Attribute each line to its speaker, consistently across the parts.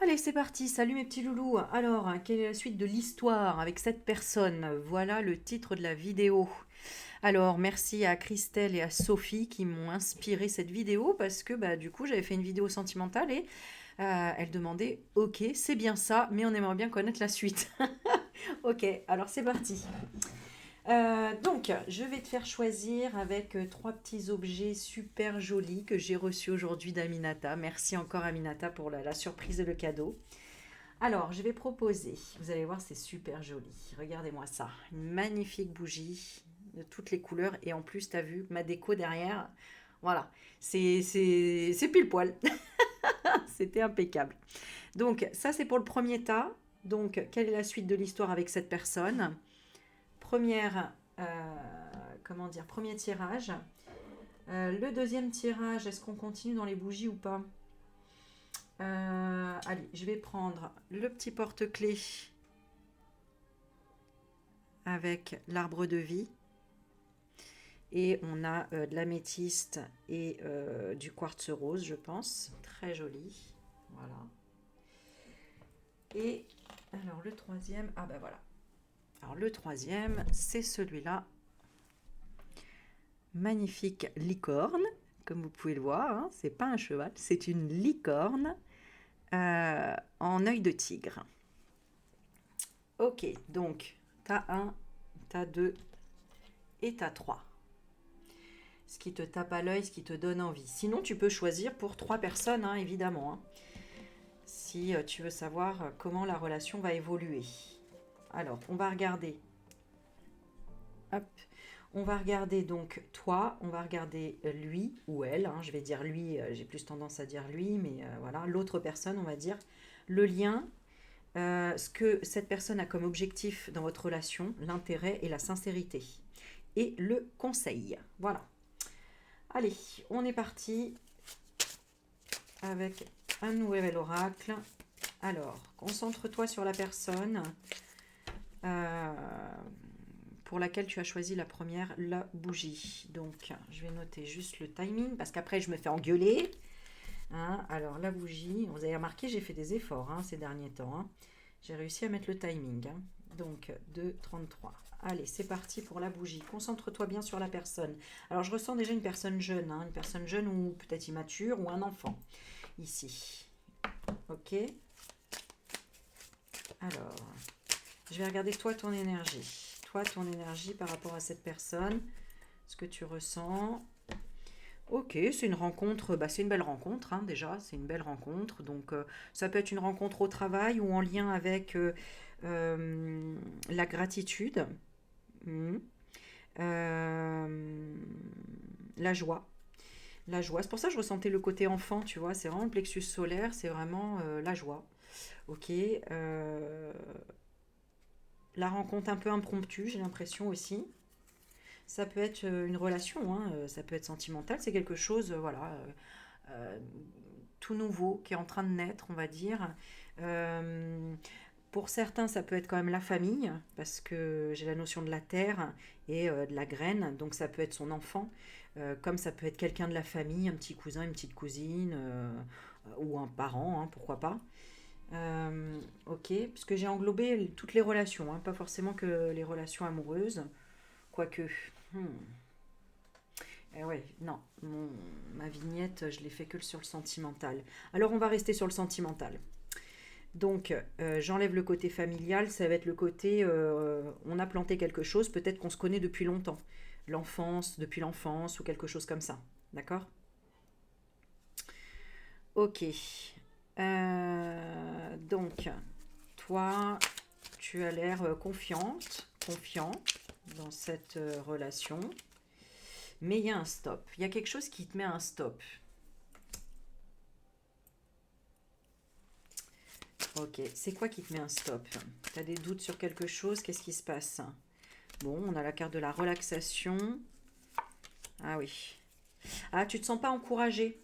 Speaker 1: Allez, c'est parti. Salut mes petits loulous. Alors, quelle est la suite de l'histoire avec cette personne? Voilà le titre de la vidéo. Alors, merci à Christelle et à Sophie qui m'ont inspiré cette vidéo parce que du coup, j'avais fait une vidéo sentimentale et elles demandaient, ok, c'est bien ça, mais on aimerait bien connaître la suite. Ok, alors c'est parti. Donc, je vais te faire choisir avec trois petits objets super jolis que j'ai reçus aujourd'hui d'Aminata. Merci encore Aminata pour la surprise et le cadeau. Alors, je vais proposer, vous allez voir, c'est super joli. Regardez-moi ça, une magnifique bougie de toutes les couleurs. Et en plus, tu as vu ma déco derrière. Voilà, c'est pile poil. C'était impeccable. Donc, ça, c'est pour le premier tas. Donc, quelle est la suite de l'histoire avec cette personne? Première, comment dire, premier tirage. Le deuxième tirage, est-ce qu'on continue dans les bougies ou pas? Allez, je vais prendre le petit porte-clés avec l'arbre de vie. Et on a de l'améthyste et du quartz rose, je pense. Très joli. Voilà. Et alors le troisième, ah ben voilà. Alors le troisième, c'est celui-là. Magnifique licorne, comme vous pouvez le voir. Hein, c'est pas un cheval, c'est une licorne en œil de tigre. Ok, donc t'as un, t'as deux et t'as trois. Ce qui te tape à l'œil, ce qui te donne envie. Sinon, tu peux choisir pour trois personnes, hein, évidemment. Hein, si tu veux savoir comment la relation va évoluer. Alors, on va regarder. Hop. On va regarder donc toi, on va regarder lui ou elle. Hein, je vais dire lui, j'ai plus tendance à dire lui, mais voilà, l'autre personne, on va dire. Le lien, ce que cette personne a comme objectif dans votre relation, l'intérêt et la sincérité. Et le conseil. Voilà. Allez, on est parti avec un nouvel oracle. Alors, concentre-toi sur la personne euh, pour laquelle tu as choisi la première, la bougie. Donc, je vais noter juste le timing parce qu'après, je me fais engueuler. Hein, alors, la bougie, vous avez remarqué, j'ai fait des efforts ces derniers temps. Hein. J'ai réussi à mettre le timing. Hein. Donc, 2,33. Allez, c'est parti pour la bougie. Concentre-toi bien sur la personne. Alors, je ressens déjà une personne jeune. Une personne jeune ou peut-être immature ou un enfant. Ici. Ok. Alors, je vais regarder toi ton énergie. Toi ton énergie par rapport à cette personne. Ce que tu ressens. Ok, c'est une rencontre, c'est une belle rencontre déjà, c'est une belle rencontre. Donc ça peut être une rencontre au travail ou en lien avec la gratitude, Mhm. Euh, la joie. La joie, c'est pour ça que je ressentais le côté enfant, tu vois, c'est vraiment le plexus solaire, c'est vraiment la joie. Ok, la rencontre un peu impromptue, j'ai l'impression aussi. Ça peut être une relation, ça peut être sentimental, c'est quelque chose, voilà, euh, tout nouveau qui est en train de naître, on va dire. Euh, pour certains, ça peut être quand même la famille, parce que j'ai la notion de la terre et de la graine, donc ça peut être son enfant, comme ça peut être quelqu'un de la famille, un petit cousin, une petite cousine, ou un parent, pourquoi pas. Ok, puisque j'ai englobé toutes les relations, pas forcément que les relations amoureuses, quoique. Hmm. Eh ouais, non, ma vignette, je l'ai fait que sur le sentimental. Alors on va rester sur le sentimental. Donc j'enlève le côté familial, ça va être le côté on a planté quelque chose, peut-être qu'on se connaît depuis longtemps. L'enfance, depuis l'enfance ou quelque chose comme ça. D'accord? Ok. Donc, toi, tu as l'air confiant dans cette relation. Mais il y a un stop. Il y a quelque chose qui te met un stop. Ok, c'est quoi qui te met un stop? Tu as des doutes sur quelque chose? Qu'est-ce qui se passe? Bon, on a la carte de la relaxation. Ah oui. Ah, tu te sens pas encouragé.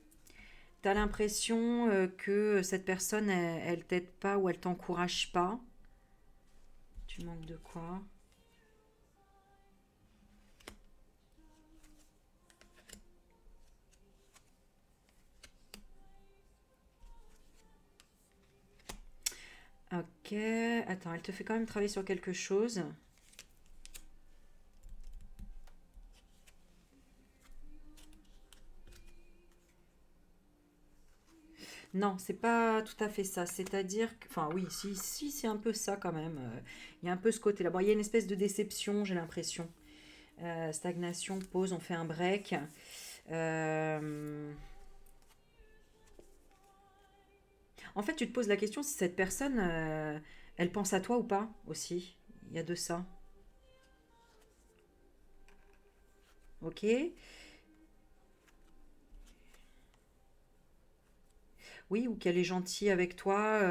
Speaker 1: Tu as l'impression que cette personne, elle t'aide pas ou elle t'encourage pas. Tu manques de quoi? Ok, attends, elle te fait quand même travailler sur quelque chose. Non, c'est pas tout à fait ça. C'est-à-dire que, enfin oui, si, c'est un peu ça quand même. Il y a un peu ce côté-là. Bon, il y a une espèce de déception, j'ai l'impression. Stagnation, pause, on fait un break. Euh, En fait, tu te poses la question si cette personne, elle pense à toi ou pas aussi. Il y a de ça. Ok. Oui, ou qu'elle est gentille avec toi.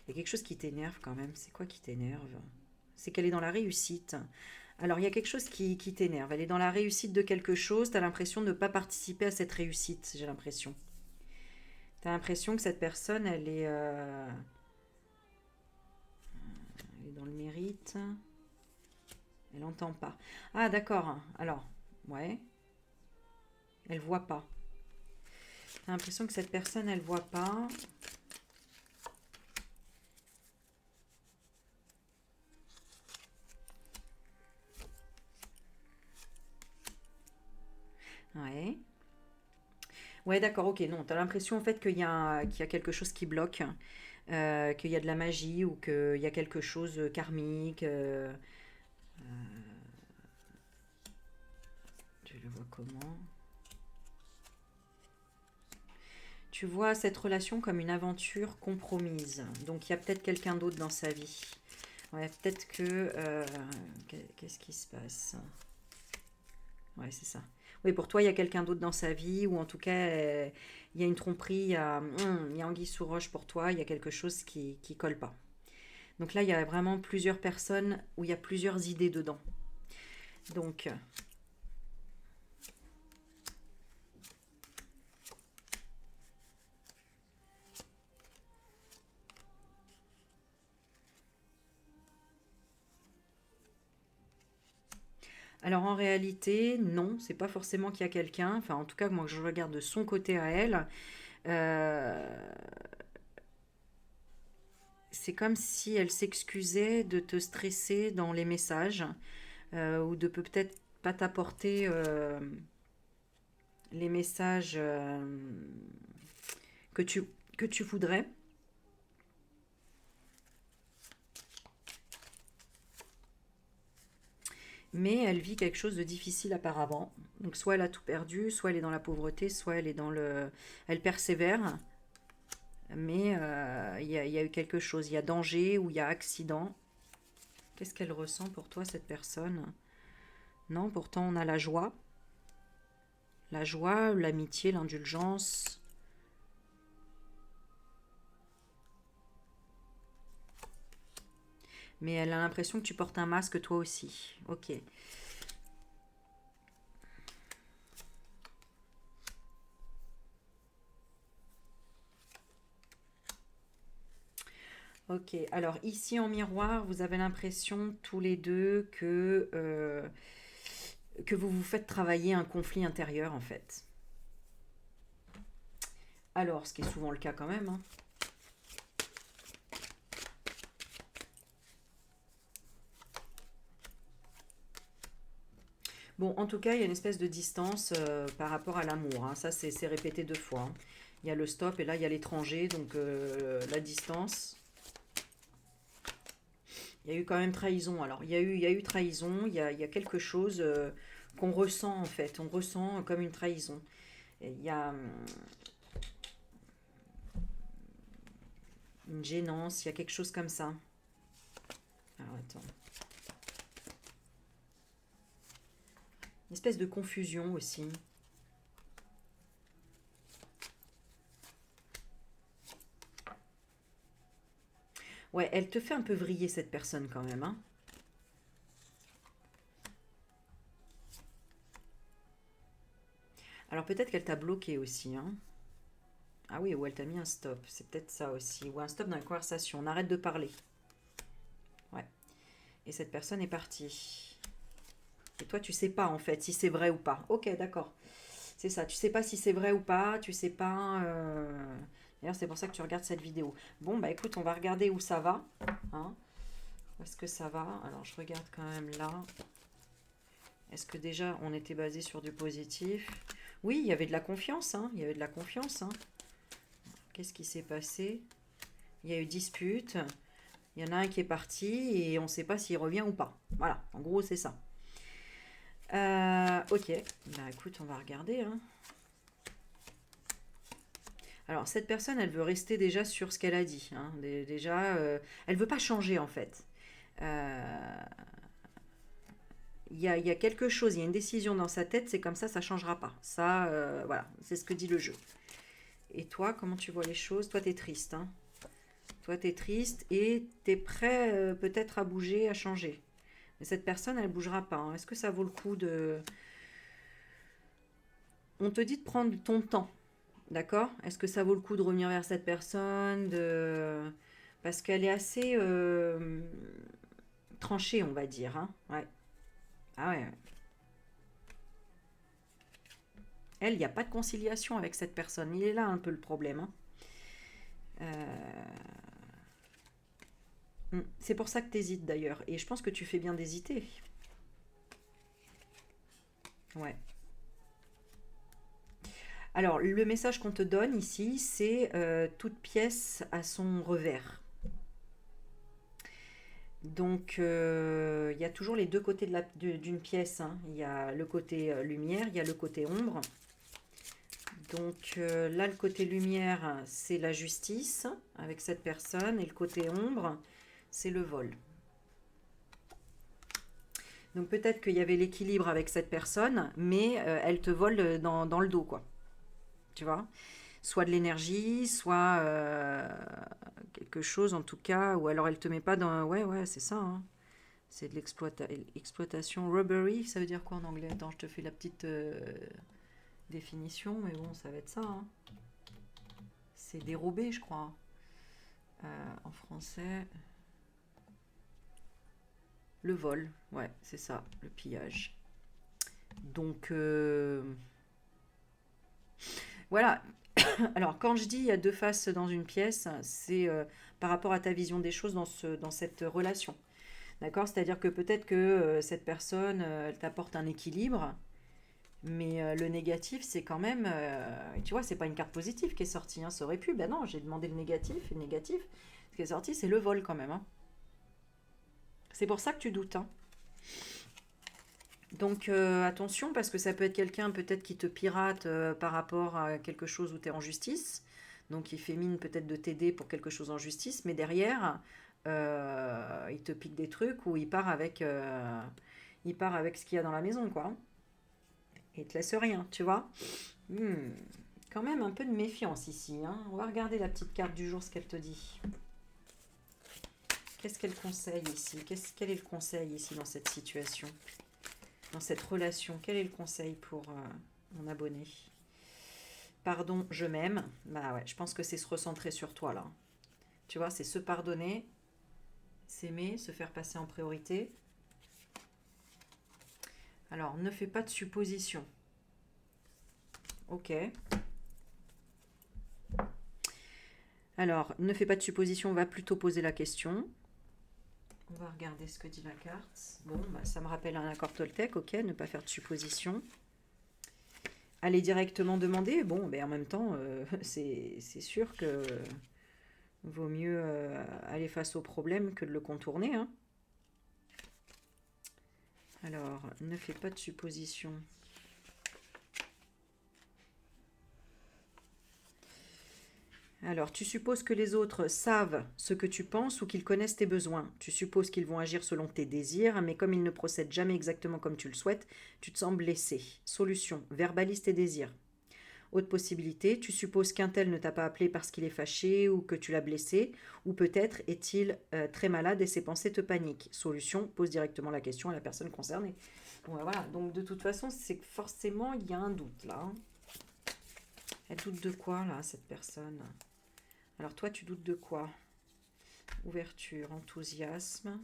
Speaker 1: Il y a quelque chose qui t'énerve quand même. C'est quoi qui t'énerve? C'est qu'elle est dans la réussite. Alors, il y a quelque chose qui t'énerve. Elle est dans la réussite de quelque chose. Tu as l'impression de ne pas participer à cette réussite, j'ai l'impression. Tu as l'impression que cette personne, elle est dans le mérite. Elle n'entend pas. Ah, d'accord. Alors, ouais, elle voit pas. T'as l'impression que cette personne, elle voit pas. Ouais. Ouais, d'accord, ok. Non, t'as l'impression en fait qu'il y a quelque chose qui bloque, qu'il y a de la magie ou qu'il y a quelque chose karmique. Tu le vois comment? Tu vois cette relation comme une aventure compromise. Donc il y a peut-être quelqu'un d'autre dans sa vie. Ouais, peut-être que... qu'est-ce qui se passe? Ouais, c'est ça. Oui, pour toi, il y a quelqu'un d'autre dans sa vie, ou en tout cas, il y a une tromperie, il y a anguille sous roche pour toi, il y a quelque chose qui colle pas. Donc là, il y a vraiment plusieurs personnes où il y a plusieurs idées dedans. Donc, alors en réalité, non, c'est pas forcément qu'il y a quelqu'un. Enfin, en tout cas, moi, je regarde de son côté à elle. euh, c'est comme si elle s'excusait de te stresser dans les messages, ou de peut-être pas t'apporter les messages que tu voudrais. Mais elle vit quelque chose de difficile apparemment. Donc soit elle a tout perdu, soit elle est dans la pauvreté, soit elle est dans le... Elle persévère, mais il y a eu quelque chose. Il y a danger ou il y a accident. Qu'est-ce qu'elle ressent pour toi, cette personne? Non, pourtant on a la joie. La joie, l'amitié, l'indulgence. Mais elle a l'impression que tu portes un masque toi aussi. Ok. Ok. Alors ici en miroir, vous avez l'impression tous les deux que vous vous faites travailler un conflit intérieur en fait. Alors, ce qui est souvent le cas quand même, hein. Bon, en tout cas, il y a une espèce de distance par rapport à l'amour, hein. Ça, c'est répété deux fois, hein. Il y a le stop et là, il y a l'étranger, donc la distance. Il y a eu quand même trahison. Alors, il y a eu trahison, il y a quelque chose qu'on ressent en fait. On ressent comme une trahison. Et il y a une gênance, il y a quelque chose comme ça. Alors, attends. Une espèce de confusion aussi. Ouais, elle te fait un peu vriller cette personne quand même, hein. Alors peut-être qu'elle t'a bloqué aussi, hein. Ah oui, ou elle t'a mis un stop. C'est peut-être ça aussi. Ou un stop dans la conversation. On arrête de parler. Ouais. Et cette personne est partie. Et toi, tu sais pas en fait si c'est vrai ou pas. Ok, d'accord. C'est ça. Tu sais pas si c'est vrai ou pas. Tu sais pas. D'ailleurs, c'est pour ça que tu regardes cette vidéo. Bon, bah écoute, on va regarder où ça va. Hein. Où est-ce que ça va? Alors, je regarde quand même là. Est-ce que déjà, on était basé sur du positif? Oui, il y avait de la confiance. Hein. Il y avait de la confiance. Hein. Qu'est-ce qui s'est passé? Il y a eu dispute. Il y en a un qui est parti et on ne sait pas s'il revient ou pas. Voilà, en gros, c'est ça. Ok, bah écoute, on va regarder. Hein. Alors, cette personne, elle veut rester déjà sur ce qu'elle a dit. Hein. Déjà, elle veut pas changer, en fait. Euh, il y a quelque chose, il y a une décision dans sa tête, c'est comme ça changera pas. Ça, voilà, c'est ce que dit le jeu. Et toi, comment tu vois les choses? Toi, tu es triste. Hein. Toi, tu es triste et tu es prêt peut-être à bouger, à changer. Mais cette personne, elle bougera pas. Hein. Est-ce que ça vaut le coup de... On te dit de prendre ton temps. D'accord? Est-ce que ça vaut le coup de revenir vers cette personne parce qu'elle est assez tranchée, on va dire. Hein. Ouais. Ah ouais. Elle, il n'y a pas de conciliation avec cette personne. Il est là un peu le problème. Hein. C'est pour ça que tu hésites d'ailleurs. Et je pense que tu fais bien d'hésiter. Ouais. Alors, le message qu'on te donne ici, c'est toute pièce à son revers. Donc, il y a toujours les deux côtés d'une pièce. Hein. Il y a le côté lumière, il y a le côté ombre. Donc là, le côté lumière, c'est la justice avec cette personne. Et le côté ombre, c'est le vol. Donc peut-être qu'il y avait l'équilibre avec cette personne, mais elle te vole dans le dos, quoi. Tu vois? Soit de l'énergie, soit quelque chose en tout cas, ou alors elle te met pas dans... Ouais, ouais, c'est ça. Hein. C'est de l'exploitation. Robbery, ça veut dire quoi en anglais? Attends, je te fais la petite définition, mais bon, ça va être ça. Hein. C'est dérober, je crois. En français, le vol. Ouais, c'est ça, le pillage. Donc, voilà. Alors, quand je dis il y a deux faces dans une pièce, c'est par rapport à ta vision des choses dans cette relation. D'accord? C'est-à-dire que peut-être que cette personne, elle t'apporte un équilibre, mais le négatif, c'est quand même... tu vois, c'est pas une carte positive qui est sortie. Hein, ça aurait pu. Ben non, j'ai demandé le négatif. Et le négatif, ce qui est sorti, c'est le vol quand même. Hein. C'est pour ça que tu doutes. Hein. Donc attention, parce que ça peut être quelqu'un peut-être qui te pirate par rapport à quelque chose où tu es en justice. Donc il fait mine peut-être de t'aider pour quelque chose en justice, mais derrière, il te pique des trucs ou il part avec ce qu'il y a dans la maison, quoi. Et il te laisse rien, tu vois. Hmm, Quand même un peu de méfiance ici. Hein. On va regarder la petite carte du jour, ce qu'elle te dit. Qu'est-ce qu'elle conseille ici? Quel est le conseil ici dans cette situation? Dans cette relation, quel est le conseil pour mon abonné? Pardon, je m'aime. Bah ouais, je pense que c'est se recentrer sur toi là. Tu vois, c'est se pardonner, s'aimer, se faire passer en priorité. Alors, ne fais pas de suppositions. Ok. Alors, ne fais pas de suppositions, on va plutôt poser la question. On va regarder ce que dit la carte. Bon, bah, ça me rappelle un accord Toltec, ok, ne pas faire de suppositions. Aller directement demander, bon, ben en même temps, c'est sûr que vaut mieux aller face au problème que de le contourner. Hein. Alors, ne fais pas de suppositions. Alors, tu supposes que les autres savent ce que tu penses ou qu'ils connaissent tes besoins. Tu supposes qu'ils vont agir selon tes désirs, mais comme ils ne procèdent jamais exactement comme tu le souhaites, tu te sens blessé. Solution, verbalise tes désirs. Autre possibilité, tu supposes qu'un tel ne t'a pas appelé parce qu'il est fâché ou que tu l'as blessé, ou peut-être est-il très malade et ses pensées te paniquent. Solution, pose directement la question à la personne concernée. Bon, voilà, donc de toute façon, c'est que forcément, il y a un doute là. Hein. Elle doute de quoi là, cette personne? Alors toi, tu doutes de quoi? Ouverture, enthousiasme.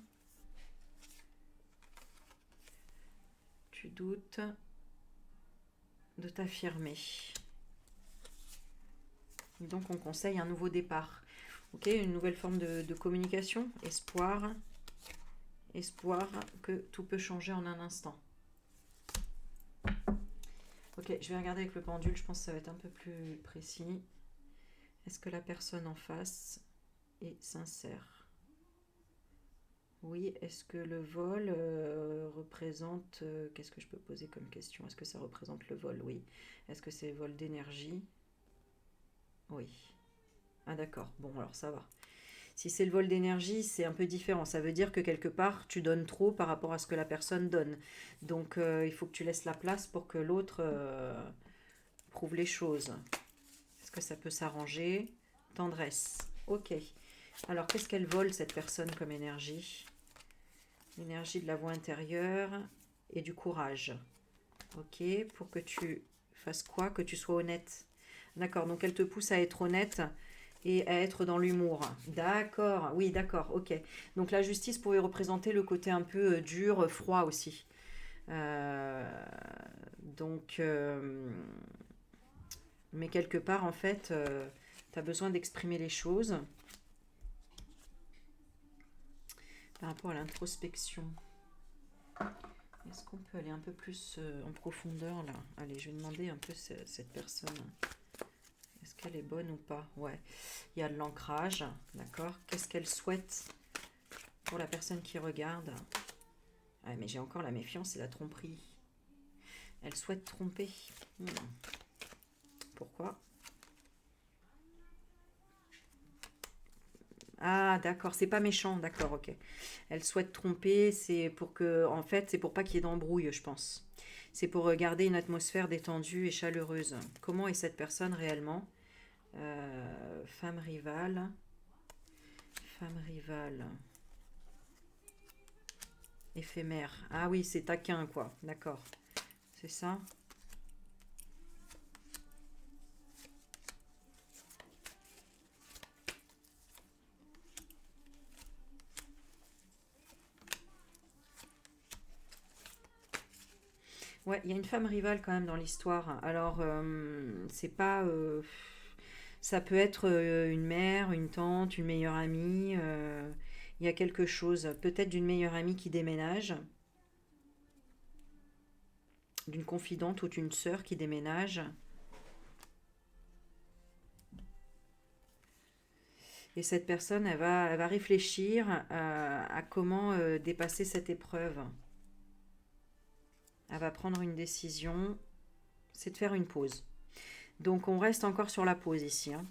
Speaker 1: Tu doutes de t'affirmer. Donc on conseille un nouveau départ. Ok, une nouvelle forme de communication, espoir. Espoir que tout peut changer en un instant. Ok, je vais regarder avec le pendule, je pense que ça va être un peu plus précis. Est-ce que la personne en face est sincère? Oui, est-ce que le vol représente... qu'est-ce que je peux poser comme question? Est-ce que ça représente le vol? Oui. Est-ce que c'est vol d'énergie? Oui. Ah d'accord, bon alors ça va. Si c'est le vol d'énergie, c'est un peu différent. Ça veut dire que quelque part, tu donnes trop par rapport à ce que la personne donne. Donc il faut que tu laisses la place pour que l'autre prouve les choses. Est-ce que ça peut s'arranger? Tendresse. Ok. Alors qu'est-ce qu'elle vole cette personne comme énergie? L'énergie de la voix intérieure et du courage. Ok. Pour que tu fasses quoi? Que tu sois honnête. D'accord. Donc elle te pousse à être honnête et à être dans l'humour. D'accord. Oui, d'accord. Ok. Donc la justice pouvait représenter le côté un peu dur, froid aussi. Euh, donc, mais quelque part, en fait, tu as besoin d'exprimer les choses par rapport à l'introspection. Est-ce qu'on peut aller un peu plus en profondeur là? Allez, je vais demander un peu cette personne. Est-ce qu'elle est bonne ou pas? Ouais. Il y a de l'ancrage, d'accord. Qu'est-ce qu'elle souhaite pour la personne qui regarde? Ah, mais j'ai encore la méfiance et la tromperie. Elle souhaite tromper. Pourquoi? Ah, d'accord, c'est pas méchant, d'accord, ok. Elle souhaite tromper, c'est pour que, en fait, c'est pour pas qu'il y ait d'embrouille, je pense. C'est pour garder une atmosphère détendue et chaleureuse. Comment est cette personne réellement? Femme rivale. Femme rivale. Éphémère. Ah oui, c'est taquin, quoi. D'accord. C'est ça? Ouais, il y a une femme rivale quand même dans l'histoire. Alors, c'est pas. Ça peut être une mère, une tante, une meilleure amie. Il y a quelque chose, peut-être d'une meilleure amie qui déménage, d'une confidente ou d'une sœur qui déménage. Et cette personne, elle va réfléchir à comment dépasser cette épreuve. Elle va prendre une décision, c'est de faire une pause. Donc on reste encore sur la pause ici, hein.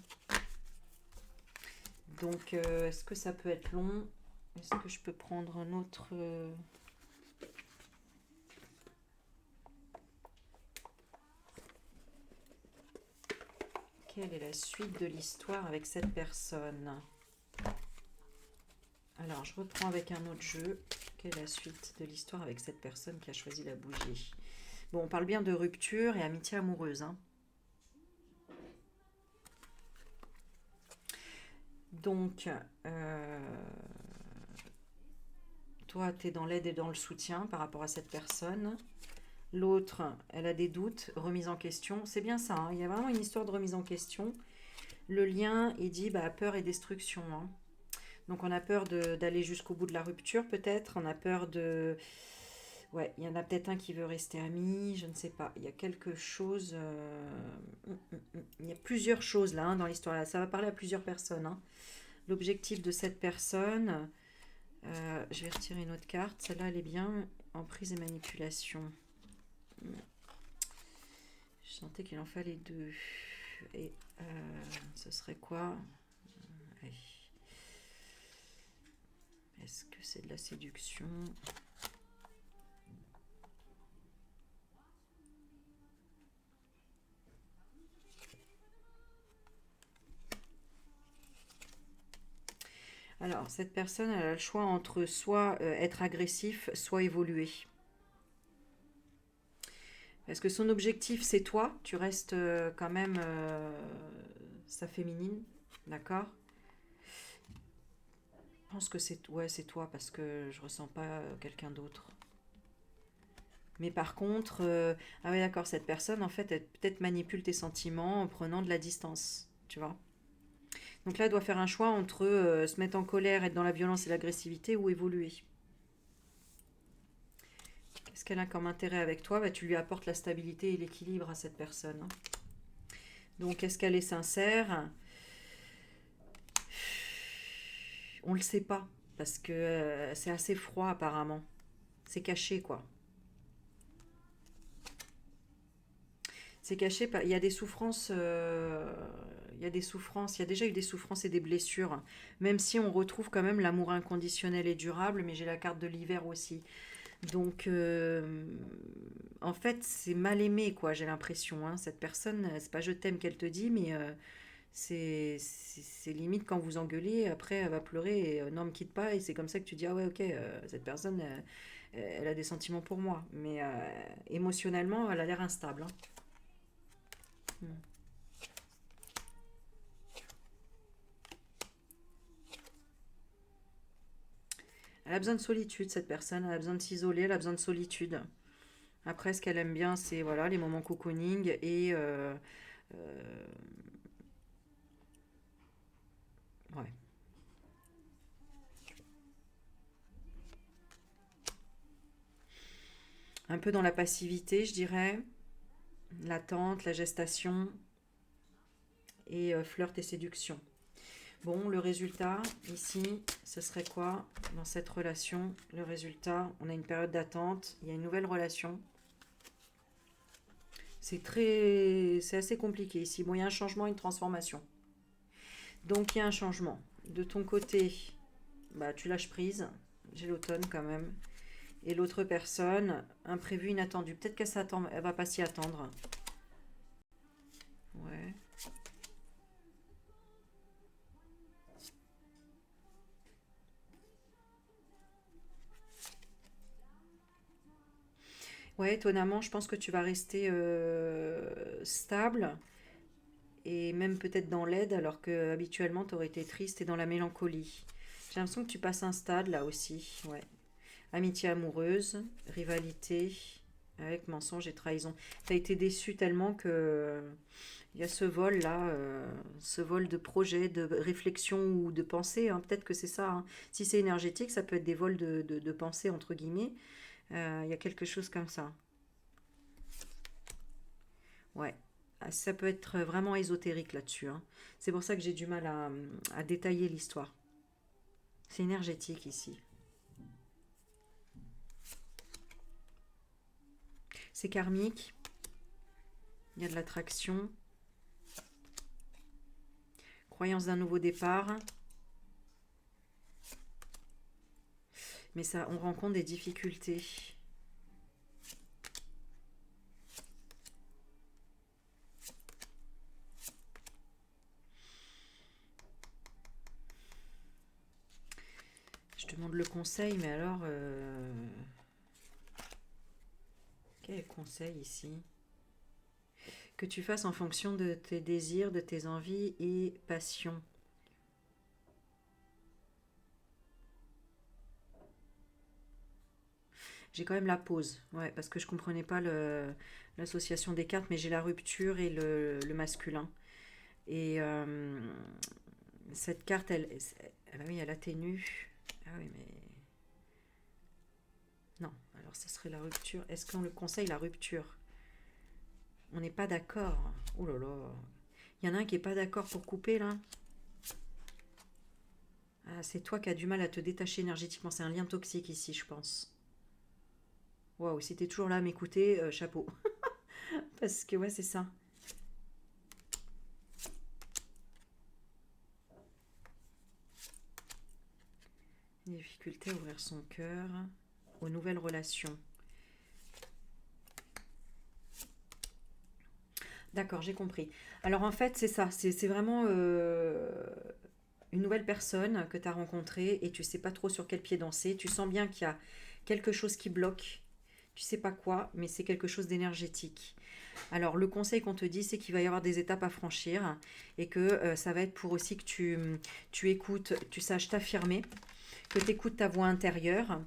Speaker 1: Donc est-ce que ça peut être long? Est-ce que je peux prendre un autre... Quelle est la suite de l'histoire avec cette personne? Alors, je reprends avec un autre jeu. Quelle est la suite de l'histoire avec cette personne qui a choisi la bougie? Bon, on parle bien de rupture et amitié amoureuse, hein. Donc, toi, tu es dans l'aide et dans le soutien par rapport à cette personne. L'autre, elle a des doutes, remise en question. C'est bien ça, hein. Il y a vraiment une histoire de remise en question. Le lien, il dit bah, peur et destruction, hein. Donc on a peur d'aller jusqu'au bout de la rupture peut-être. On a peur de... Ouais, il y en a peut-être un qui veut rester ami, je ne sais pas. Il y a quelque chose... Il y a plusieurs choses là, hein, dans l'histoire. Là. Ça va parler à plusieurs personnes, hein. L'objectif de cette personne... je vais retirer une autre carte. Celle-là, elle est bien. Emprise et manipulation. Je sentais qu'il en fallait deux. Et ce serait quoi? Est-ce que c'est de la séduction? Alors, cette personne, elle a le choix entre soit être agressif, soit évoluer. Parce que son objectif, c'est toi. Tu restes quand même sa féminine. D'accord? Je pense que c'est ouais, c'est toi parce que je ressens pas quelqu'un d'autre. Mais par contre, ah ouais d'accord, cette personne en fait, elle peut-être manipule tes sentiments en prenant de la distance. tu vois. Donc là, elle doit faire un choix entre se mettre en colère, être dans la violence et l'agressivité ou évoluer. Qu'est-ce qu'elle a comme intérêt avec toi? Bah, tu lui apportes la stabilité et l'équilibre à cette personne, hein. Donc, est-ce qu'elle est sincère? On ne le sait pas, parce que c'est assez froid apparemment. C'est caché, quoi. C'est caché, il y a des souffrances, il y a des souffrances, il y a déjà eu des souffrances et des blessures, même si on retrouve quand même l'amour inconditionnel et durable, mais j'ai la carte de l'hiver aussi. Donc, en fait, c'est mal aimé, quoi, j'ai l'impression, hein. Cette personne, c'est pas je t'aime qu'elle te dit, mais c'est limite quand vous engueulez, après elle va pleurer et non, me quitte pas, et c'est comme ça que tu dis, ah ouais, ok, cette personne, elle a des sentiments pour moi, mais émotionnellement, elle a l'air instable, hein. Hmm. Elle a besoin de solitude, cette personne, elle a besoin de s'isoler, elle a besoin de solitude. Après, ce qu'elle aime bien, c'est voilà, les moments cocooning et euh, ouais, un peu dans la passivité, je dirais, l'attente, la gestation et flirt et séduction. Bon, le résultat, ici, ce serait quoi dans cette relation? Le résultat, on a une période d'attente, il y a une nouvelle relation. C'est assez compliqué ici. Bon, il y a un changement, une transformation. Donc, il y a un changement. De ton côté, bah, tu lâches prise. J'ai l'automne quand même. Et l'autre personne, imprévu, inattendu. Peut-être qu'elle s'attend, elle va pas s'y attendre. Ouais. Ouais, étonnamment, je pense que tu vas rester stable et même peut-être dans l'aide, alors que habituellement tu aurais été triste et dans la mélancolie. J'ai l'impression que tu passes un stade là aussi. Ouais. Amitié amoureuse, rivalité, avec mensonge et trahison. T'as été déçu tellement que il y a ce vol là, ce vol de projet, de réflexion ou de pensée, hein. Peut-être que c'est ça, hein. Si c'est énergétique, ça peut être des vols de pensée entre guillemets. Il y a quelque chose comme ça. Ouais. Ah, ça peut être vraiment ésotérique là-dessus, hein. C'est pour ça que j'ai du mal à détailler l'histoire. C'est énergétique ici. C'est karmique. Il y a de l'attraction. Croyance d'un nouveau départ. Mais ça, on rencontre des difficultés. Je te demande le conseil, mais alors... quel est le conseil ici? Que tu fasses en fonction de tes désirs, de tes envies et passions. J'ai quand même la pause, ouais, parce que je comprenais pas l'association des cartes, mais j'ai la rupture et le masculin. Et cette carte, ah bah oui, elle atténue. Ah oui, mais non. Alors, ça serait la rupture. Est-ce qu'on le conseille la rupture? On n'est pas d'accord. Oh là là. Il y en a un qui est pas d'accord pour couper là. Ah, c'est toi qui as du mal à te détacher énergétiquement. C'est un lien toxique ici, je pense. Waouh, si t'es toujours là à m'écouter, chapeau. Parce que ouais, c'est ça. Difficulté à ouvrir son cœur aux nouvelles relations. D'accord, j'ai compris. Alors en fait, c'est ça. C'est vraiment une nouvelle personne que tu as rencontrée et tu sais pas trop sur quel pied danser. Tu sens bien qu'il y a quelque chose qui bloque. Tu sais pas quoi, mais c'est quelque chose d'énergétique. Alors le conseil qu'on te dit, c'est qu'il va y avoir des étapes à franchir et que ça va être pour aussi que tu écoutes, tu saches t'affirmer, que tu écoutes ta voix intérieure,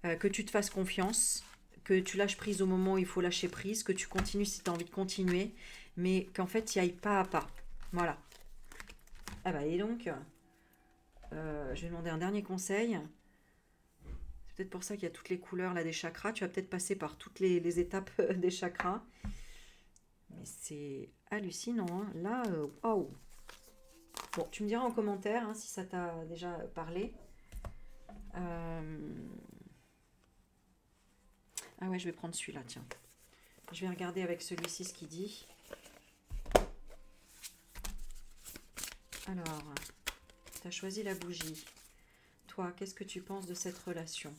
Speaker 1: que tu te fasses confiance, que tu lâches prise au moment où il faut lâcher prise, que tu continues si tu as envie de continuer, mais qu'en fait tu y ailles pas à pas. Voilà. Ah bah et donc, je vais demander un dernier conseil. C'est peut-être pour ça qu'il y a toutes les couleurs là des chakras. Tu vas peut-être passer par toutes les étapes des chakras. Mais c'est hallucinant, hein. Là, waouh. Bon, tu me diras en commentaire hein, si ça t'a déjà parlé. Ah ouais, je vais prendre celui-là, tiens. Je vais regarder avec celui-ci ce qu'il dit. Alors, tu as choisi la bougie. Toi, qu'est-ce que tu penses de cette relation?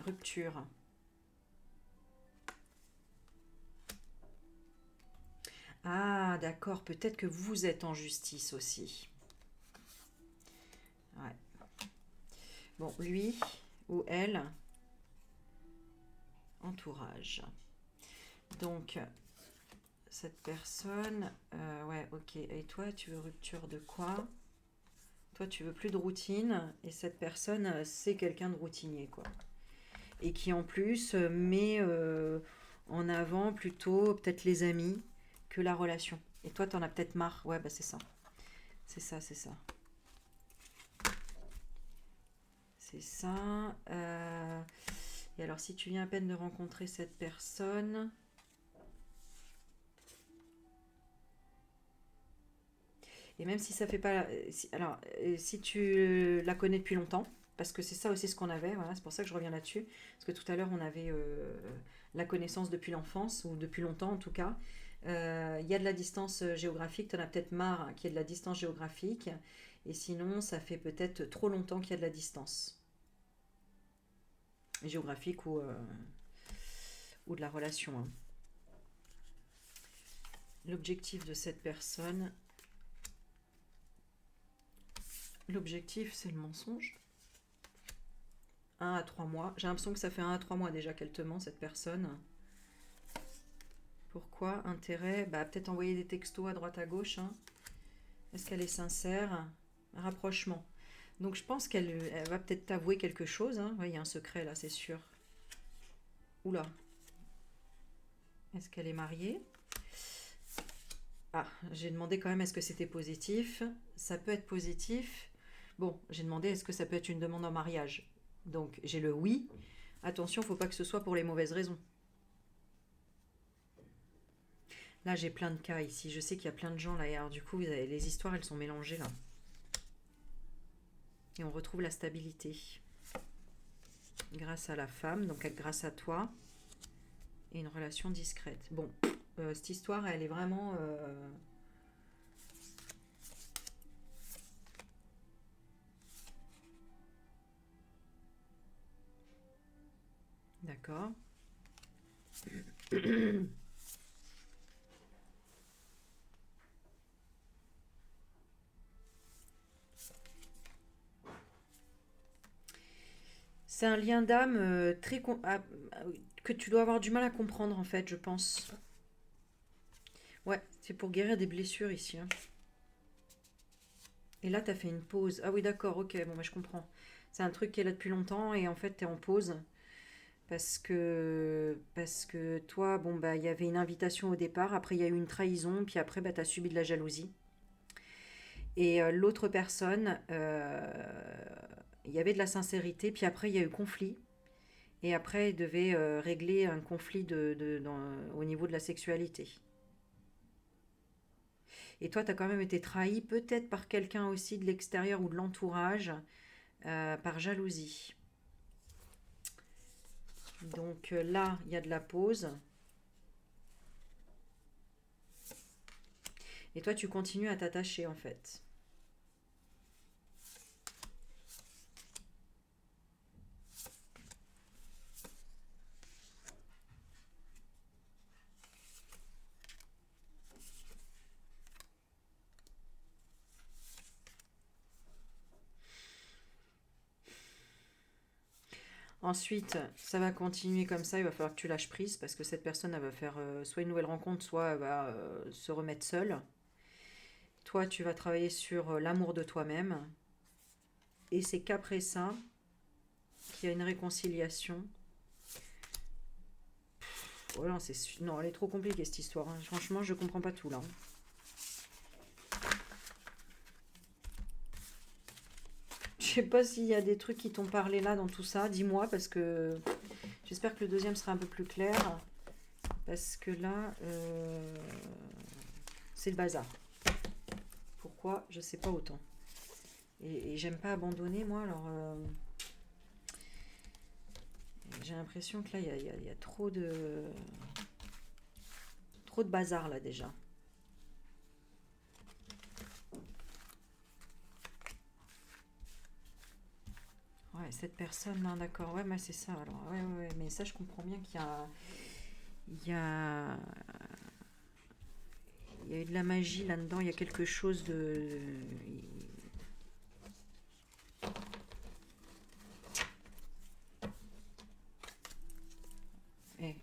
Speaker 1: Rupture. Ah, d'accord, peut-être que vous êtes en justice aussi. Ouais. Bon, lui ou elle, entourage. Donc, cette personne, ouais, ok. Et toi, tu veux rupture de quoi? Toi, tu veux plus de routine, et cette personne, c'est quelqu'un de routinier, quoi. Et qui, en plus, met en avant plutôt peut-être les amis que la relation. Et toi, t'en as peut-être marre. Ouais, bah c'est ça. C'est ça, c'est ça. C'est ça. Et alors, si tu viens à peine de rencontrer cette personne... Et même si ça fait pas... alors, si tu la connais depuis longtemps, parce que c'est ça aussi ce qu'on avait, voilà, c'est pour ça que je reviens là-dessus, parce que tout à l'heure, on avait la connaissance depuis l'enfance, ou depuis longtemps en tout cas. Il y a de la distance géographique, tu en as peut-être marre hein, qu'il y ait de la distance géographique, et sinon, ça fait peut-être trop longtemps qu'il y a de la distance géographique ou de la relation. Hein. L'objectif de cette personne, l'objectif, c'est le mensonge. 1 à 3 mois. J'ai l'impression que ça fait 1 à 3 mois déjà qu'elle te ment, cette personne. Pourquoi? Intérêt? Bah, peut-être envoyer des textos à droite à gauche. Hein. Est-ce qu'elle est sincère? Rapprochement. Donc je pense qu'elle va peut-être t'avouer quelque chose. Hein. Ouais, il y a un secret là, c'est sûr. Oula. Est-ce qu'elle est mariée? Ah, j'ai demandé quand même est-ce que c'était positif. Ça peut être positif. Bon, j'ai demandé est-ce que ça peut être une demande en mariage. Donc j'ai le oui. Attention, faut pas que ce soit pour les mauvaises raisons. Là, j'ai plein de cas ici. Je sais qu'il y a plein de gens là. Et alors, du coup, les histoires, elles sont mélangées là. Et on retrouve la stabilité. Grâce à la femme, donc grâce à toi. Et une relation discrète. Bon, cette histoire, elle est vraiment... D'accord. C'est un lien d'âme que tu dois avoir du mal à comprendre, en fait, je pense. Ouais, c'est pour guérir des blessures ici. Hein. Et là, tu as fait une pause. Ah oui, d'accord, ok, bon, bah, je comprends. C'est un truc qui est là depuis longtemps et en fait, tu es en pause. Parce que toi, bon, bah, il y avait une invitation au départ, après, il y a eu une trahison, puis après, bah, tu as subi de la jalousie. Et l'autre personne, il y avait de la sincérité, puis après, il y a eu conflit. Et après, il devait régler un conflit au niveau de la sexualité. Et toi, tu as quand même été trahi, peut-être par quelqu'un aussi de l'extérieur ou de l'entourage, par jalousie. Donc là, il y a de la pause. Et toi, tu continues à t'attacher en fait. Ensuite, ça va continuer comme ça. Il va falloir que tu lâches prise parce que cette personne, elle va faire soit une nouvelle rencontre, soit elle va se remettre seule. Toi, tu vas travailler sur l'amour de toi-même. Et c'est qu'après ça qu'il y a une réconciliation. Oh non, non, elle est trop compliquée cette histoire. Hein. Franchement, je comprends pas tout là. sais pas s'il y a des trucs qui t'ont parlé là dans tout ça. Dis-moi parce que j'espère que le deuxième sera un peu plus clair. Parce que là, c'est le bazar. Pourquoi? Je sais pas autant. Et j'aime pas abandonner, moi. Alors, j'ai l'impression que là, il y a trop de bazar là déjà. Ouais, cette personne, là, d'accord. Ouais, mais c'est ça. Alors, ouais. Mais ça, je comprends bien qu'il y a, il y a, il y a eu de la magie là-dedans. Il y a quelque chose de.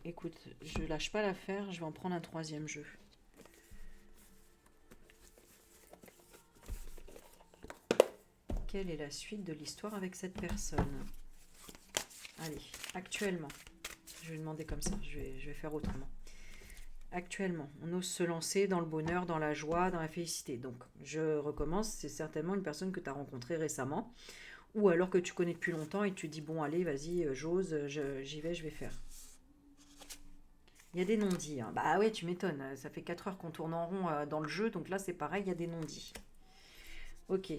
Speaker 1: Écoute, je lâche pas l'affaire. Je vais en prendre un troisième jeu. Quelle est la suite de l'histoire avec cette personne? Allez, actuellement. Je vais demander comme ça. Je vais faire autrement. Actuellement, on ose se lancer dans le bonheur, dans la joie, dans la félicité. Donc, je recommence, c'est certainement une personne que tu as rencontrée récemment, ou alors que tu connais depuis longtemps et tu dis, bon, allez, vas-y, j'ose, j'y vais, je vais faire. Il y a des non-dits. Hein. Bah ouais, tu m'étonnes, ça fait 4 heures qu'on tourne en rond dans le jeu, donc là, c'est pareil, il y a des non-dits. Ok.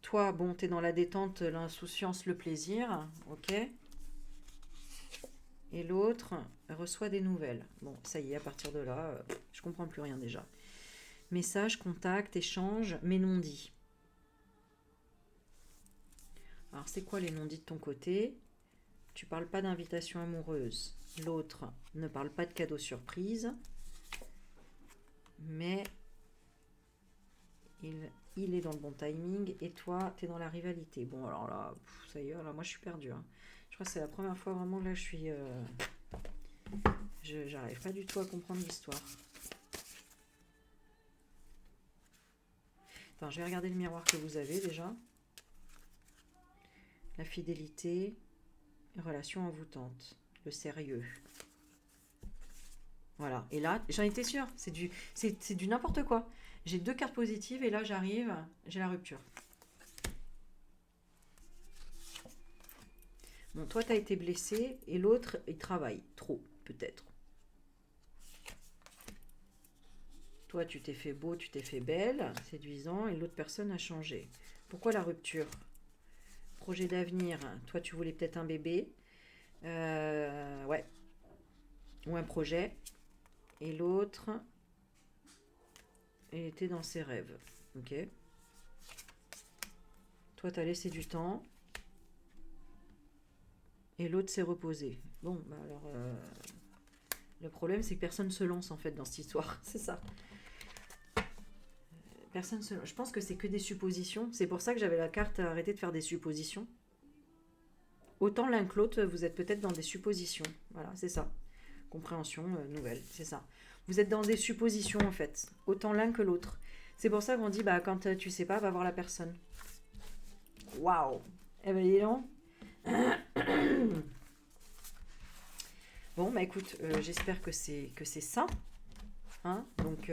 Speaker 1: Toi, bon, t'es dans la détente, l'insouciance, le plaisir, ok. Et l'autre reçoit des nouvelles. Bon, ça y est, à partir de là, je comprends plus rien déjà. Message, contact, échange, mais non dit. Alors, c'est quoi les non-dits de ton côté? Tu parles pas d'invitation amoureuse. L'autre ne parle pas de cadeau surprise. Mais il est dans le bon timing. Et toi, tu es dans la rivalité. Bon, alors là, ça y est, là, moi, je suis perdue. Hein. Je crois que c'est la première fois vraiment, là, je suis... j'arrive pas du tout à comprendre l'histoire. Attends, je vais regarder le miroir que vous avez déjà. La fidélité, relation envoûtante, le sérieux. Voilà. Et là, j'en étais sûre. C'est du n'importe quoi. J'ai 2 cartes positives et là, j'arrive, j'ai la rupture. Bon, toi, tu as été blessé et l'autre, il travaille. Trop, peut-être. Toi, tu t'es fait beau, tu t'es fait belle, séduisant, et l'autre personne a changé. Pourquoi la rupture? Projet d'avenir. Toi, tu voulais peut-être un bébé. Ouais. Ou un projet. Et l'autre, il était dans ses rêves. Ok. Toi, tu as laissé du temps. Et l'autre s'est reposé. Bon, bah alors... le problème, c'est que personne ne se lance, en fait, dans cette histoire. C'est ça. Personne se lance. Je pense que c'est que des suppositions. C'est pour ça que j'avais la carte arrêter de faire des suppositions. Autant l'un que l'autre, vous êtes peut-être dans des suppositions. Voilà, c'est ça. Compréhension nouvelle, c'est ça. Vous êtes dans des suppositions, en fait. Autant l'un que l'autre. C'est pour ça qu'on dit, bah, quand tu sais pas, va voir la personne. Waouh! Eh ben, dis donc. Bon, bah écoute, j'espère que c'est ça. Hein, donc,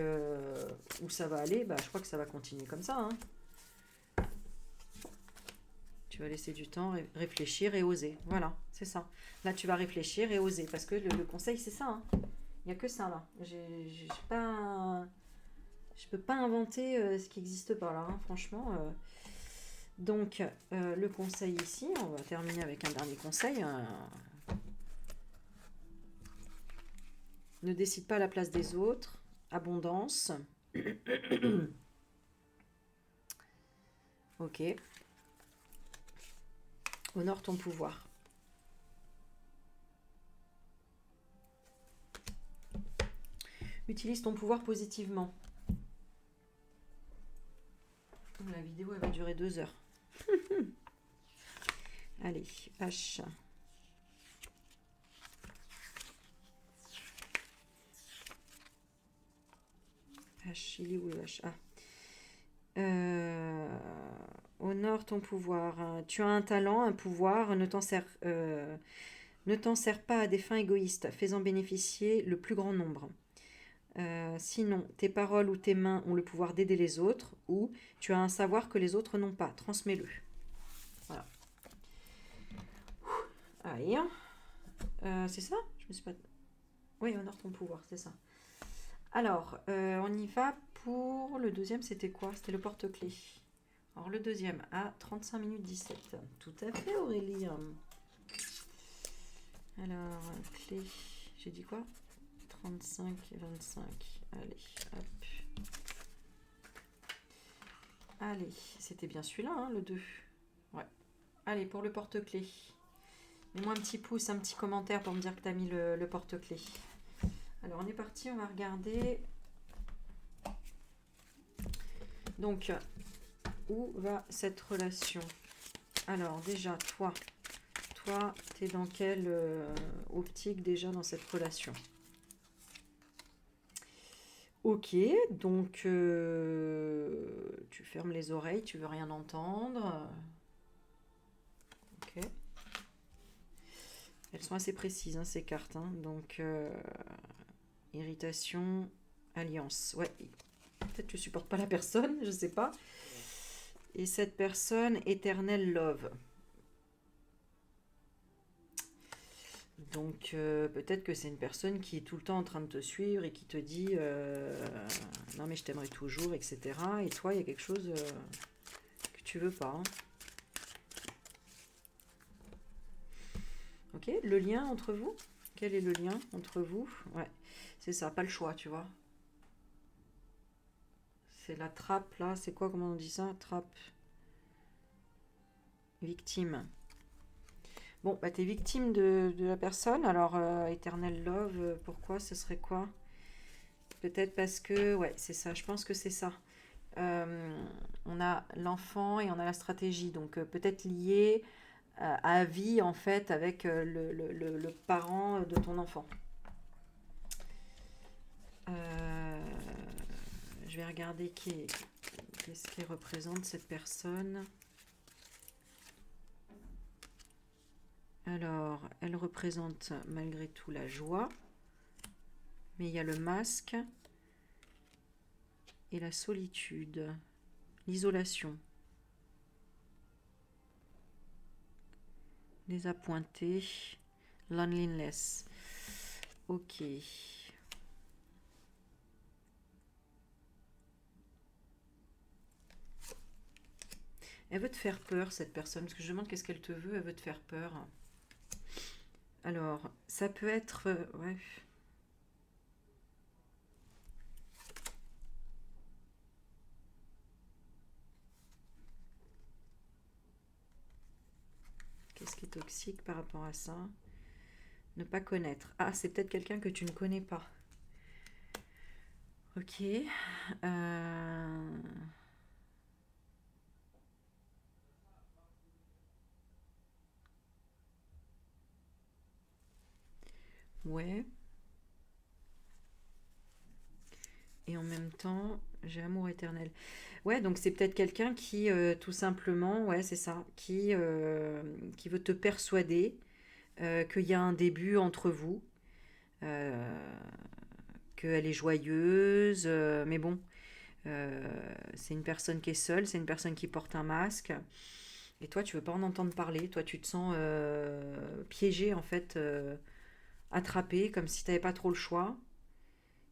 Speaker 1: où ça va aller, bah, je crois que ça va continuer comme ça. Hein. Tu vas laisser du temps, réfléchir et oser. Voilà, c'est ça. Là, tu vas réfléchir et oser. Parce que le conseil, c'est ça. Hein. Il n'y a que ça, là. Je peux pas inventer ce qui n'existe pas, là. Hein, franchement. Donc, le conseil ici, on va terminer avec un dernier conseil. Ne décide pas à la place des autres. Abondance. Ok. Honore ton pouvoir. Utilise ton pouvoir positivement. La vidéo elle va durer 2 heures. Allez, H. H, il est où le H? Ah. Honore ton pouvoir. Tu as un talent, un pouvoir, ne t'en sers pas à des fins égoïstes. Fais-en bénéficier le plus grand nombre. Sinon, tes paroles ou tes mains ont le pouvoir d'aider les autres, ou tu as un savoir que les autres n'ont pas. Transmets-le. Voilà. Allez. C'est ça? Je me suis pas... Oui, honore ton pouvoir, c'est ça. Alors, on y va pour le deuxième, c'était quoi? C'était le porte-clés. Alors, le deuxième à 35 minutes 17. Tout à fait, Aurélie. Alors, clé, j'ai dit quoi? 35 et 25. Allez, hop. Allez, c'était bien celui-là, hein, le 2. Ouais. Allez, pour le porte-clés. Mets-moi un petit pouce, un petit commentaire pour me dire que tu as mis le porte-clés. Alors, on est parti, on va regarder. Donc, où va cette relation? Alors, déjà, toi, tu es dans quelle optique déjà dans cette relation? Ok, donc tu fermes les oreilles, tu veux rien entendre. Ok. Elles sont assez précises, hein, ces cartes. Hein. Donc, irritation, alliance. Ouais, peut-être que tu supportes pas la personne, je sais pas. Et cette personne, éternel love. Donc peut-être que c'est une personne qui est tout le temps en train de te suivre et qui te dit non mais je t'aimerai toujours, etc. Et toi, il y a quelque chose que tu veux pas. Hein. Ok, le lien entre vous? Quel est le lien entre vous? Ouais, c'est ça, pas le choix, tu vois. C'est la trappe là, c'est quoi, comment on dit ça? Trappe. Victime. Bon, bah t'es victime de la personne, alors Eternal Love, pourquoi? Ce serait quoi? Peut-être parce que, ouais, c'est ça, je pense que c'est ça. On a l'enfant et on a la stratégie, donc peut-être lié à vie en fait avec le parent de ton enfant. Je vais regarder qu'est-ce qui représente cette personne. Alors, elle représente malgré tout la joie, mais il y a le masque et la solitude, l'isolation, les appointés, loneliness. Ok. Elle veut te faire peur, cette personne, parce que je demande qu'est-ce qu'elle te veut, elle veut te faire peur. Alors, ça peut être... ouais. Qu'est-ce qui est toxique par rapport à ça? Ne pas connaître. Ah, c'est peut-être quelqu'un que tu ne connais pas. Ok. Ouais. Et en même temps, j'ai amour éternel. Ouais, donc c'est peut-être quelqu'un qui, tout simplement, ouais, c'est ça, qui veut te persuader qu'il y a un début entre vous, euh, qu'elle est joyeuse, mais bon, c'est une personne qui est seule, c'est une personne qui porte un masque, et toi, tu veux pas en entendre parler, toi, tu te sens piégé, en fait, attrapé, comme si tu n'avais pas trop le choix.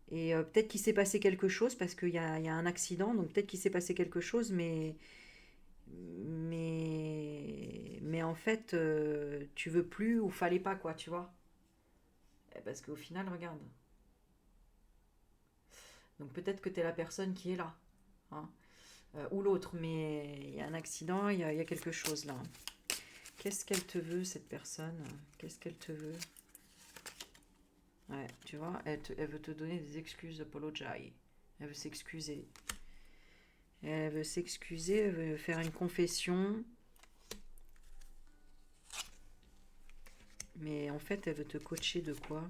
Speaker 1: Et peut-être qu'il s'est passé quelque chose parce qu'il y a un accident, donc peut-être qu'il s'est passé quelque chose, mais en fait, tu veux plus ou fallait pas, quoi, tu vois. Parce qu'au final, regarde. Donc peut-être que tu es la personne qui est là, hein, ou l'autre, mais il y a un accident, il y a quelque chose là. Qu'est-ce qu'elle te veut, cette personne? Qu'est-ce qu'elle te veut? Ouais, tu vois, elle veut te donner des excuses, apologize. Elle veut s'excuser. Elle veut s'excuser, elle veut faire une confession. Mais en fait, elle veut te coacher de quoi?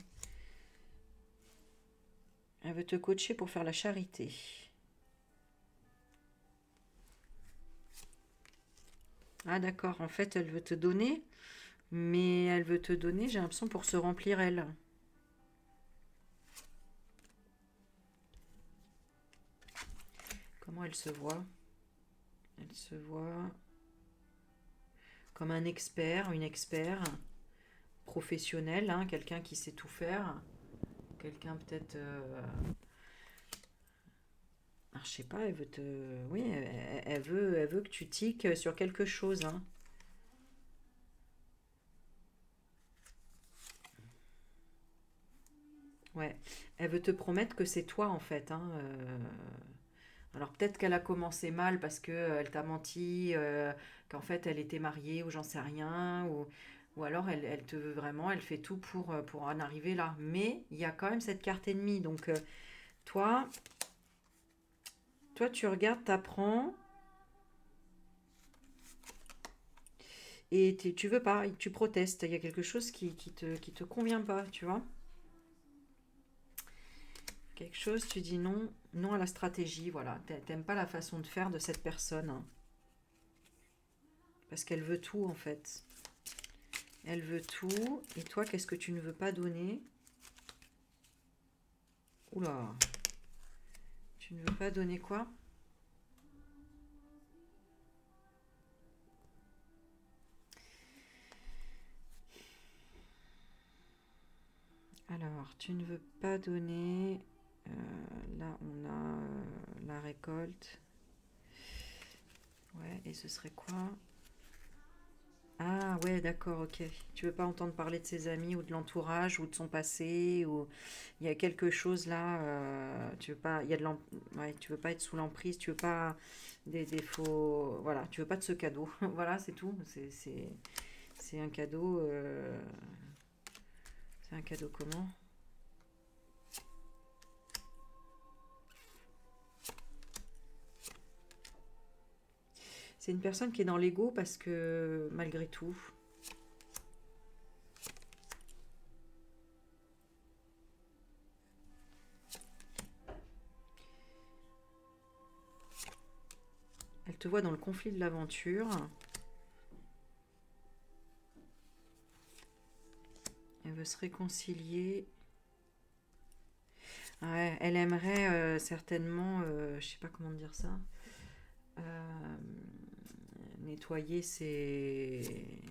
Speaker 1: Elle veut te coacher pour faire la charité. Ah d'accord, en fait, elle veut te donner, mais elle veut te donner, j'ai l'impression, pour se remplir elle. Comment elle se voit? Elle se voit... comme un expert, une expert professionnel, hein, quelqu'un qui sait tout faire. Quelqu'un peut-être... je sais pas, elle veut te... Oui, elle veut que tu tiques sur quelque chose, hein. Ouais, elle veut te promettre que c'est toi en fait, hein. Alors peut-être qu'elle a commencé mal parce que elle t'a menti, qu'en fait elle était mariée ou j'en sais rien, ou alors elle te veut vraiment, elle fait tout pour en arriver là. Mais il y a quand même cette carte ennemie. Donc toi, toi tu regardes, t'apprends et tu veux pas, tu protestes. Il y a quelque chose qui te convient pas, tu vois. Quelque chose, tu dis non, non à la stratégie, voilà. T'aimes pas la façon de faire de cette personne, hein. Parce qu'elle veut tout en fait. Elle veut tout. Et toi, qu'est-ce que tu ne veux pas donner? Oula. Tu ne veux pas donner quoi? Alors, tu ne veux pas donner. Là, on a la récolte. Ouais, et ce serait quoi? Ah ouais, d'accord, ok. Tu veux pas entendre parler de ses amis ou de l'entourage ou de son passé ou il y a quelque chose là. Tu veux pas, il y a de ouais, tu veux pas être sous l'emprise, tu veux pas des faux, voilà, tu veux pas de ce cadeau. Voilà, c'est tout. C'est un cadeau. C'est un cadeau comment? C'est une personne qui est dans l'ego parce que malgré tout, elle te voit dans le conflit de l'aventure. Elle veut se réconcilier. Ouais, elle aimerait certainement, je sais pas comment dire ça, euh, nettoyer ses...